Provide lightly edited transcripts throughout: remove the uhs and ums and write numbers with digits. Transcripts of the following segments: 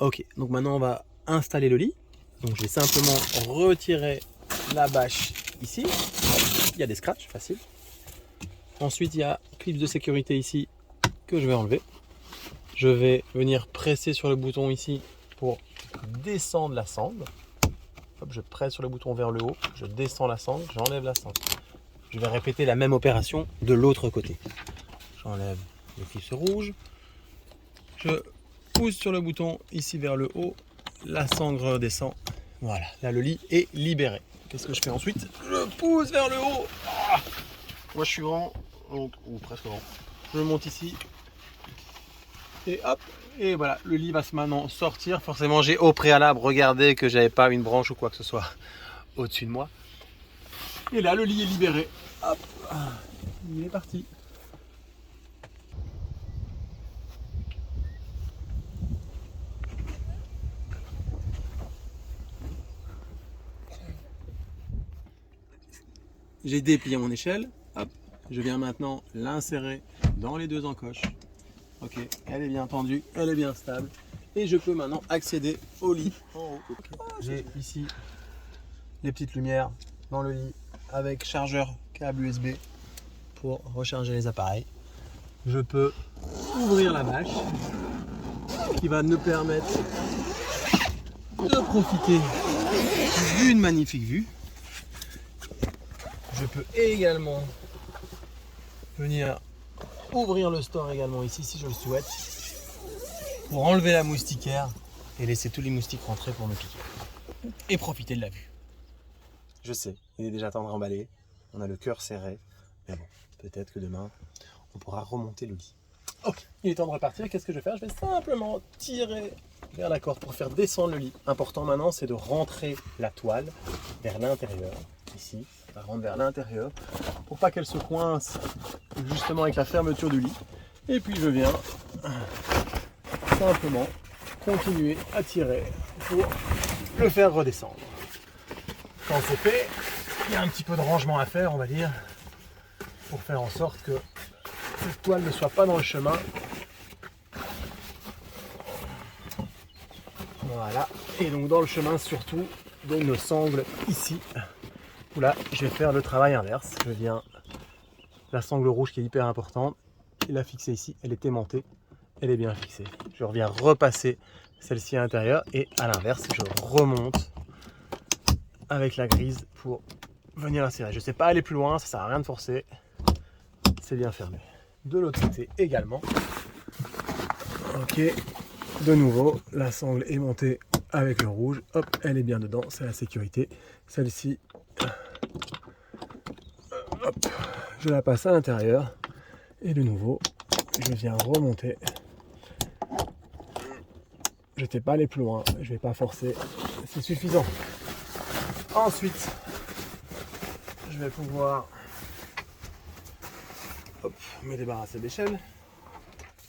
Ok, donc maintenant on va installer le lit. Donc je vais simplement retirer la bâche ici. Il y a des scratchs, facile. Ensuite il y a clips de sécurité ici que je vais enlever. Je vais venir presser sur le bouton ici pour descendre la sangle. Hop, je presse sur le bouton vers le haut, je descends la sangle, j'enlève la sangle. Je vais répéter la même opération de l'autre côté. J'enlève le clips rouge. Je pousse sur le bouton ici vers le haut, la sangle redescend. Voilà, là le lit est libéré. Qu'est-ce que je fais ensuite? Je pousse vers le haut. Moi je suis grand, donc, ou presque grand. Je monte ici. Et hop, et voilà, le lit va maintenant sortir. Forcément, j'ai au préalable regardé que j'avais pas une branche ou quoi que ce soit au-dessus de moi. Et là, le lit est libéré. Hop, il est parti. J'ai déplié mon échelle. Hop, je viens maintenant l'insérer dans les deux encoches. Ok, elle est bien tendue, elle est bien stable. Et je peux maintenant accéder au lit en haut. J'ai ici les petites lumières dans le lit avec chargeur câble USB pour recharger les appareils. Je peux ouvrir la bâche qui va nous permettre de profiter d'une magnifique vue. Je peux également venir ouvrir le store également ici si je le souhaite pour enlever la moustiquaire et laisser tous les moustiques rentrer pour me piquer et profiter de la vue. Je sais, il est déjà temps de remballer, on a le cœur serré, mais bon, peut-être que demain on pourra remonter le lit. Ok, il est temps de repartir. Qu'est-ce que je vais faire? Je vais simplement tirer vers la corde pour faire descendre le lit. Important maintenant, c'est de rentrer la toile vers l'intérieur. Ici, ça rentre vers l'intérieur pour pas qu'elle se coince justement avec la fermeture du lit. Et puis je viens simplement continuer à tirer pour le faire redescendre. Quand c'est fait, il y a un petit peu de rangement à faire, on va dire, pour faire en sorte que cette toile ne soit pas dans le chemin. Voilà, et donc dans le chemin surtout de nos sangles ici, où là je vais faire le travail inverse. Je viens, la sangle rouge qui est hyper importante, et la fixer ici, elle est aimantée, elle est bien fixée. Je reviens repasser celle-ci à l'intérieur et à l'inverse, je remonte avec la grise pour venir insérer. Je ne sais pas aller plus loin, ça sert à rien de forcer, c'est bien fermé. De l'autre côté également. Ok, de nouveau, la sangle est montée avec le rouge. Hop, elle est bien dedans, c'est la sécurité. Celle-ci, hop, je la passe à l'intérieur. Et de nouveau, je viens remonter. Je n'étais pas allé plus loin, je ne vais pas forcer, c'est suffisant. Ensuite, je vais pouvoir me débarrasser de l'échelle.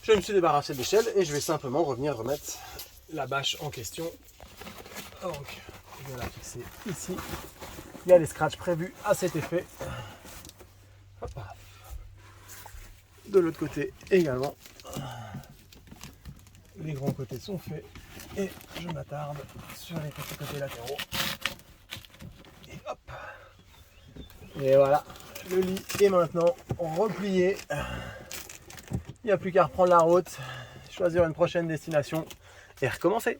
Je me suis débarrassé de l'échelle et je vais simplement revenir remettre la bâche en question. Donc, je vais la fixer ici. Il y a des scratchs prévus à cet effet. Hop. De l'autre côté également. Les grands côtés sont faits et je m'attarde sur les petits côtés latéraux. Et hop. Et voilà, le lit est maintenant replié. Il n'y a plus qu'à reprendre la route, choisir une prochaine destination et recommencer.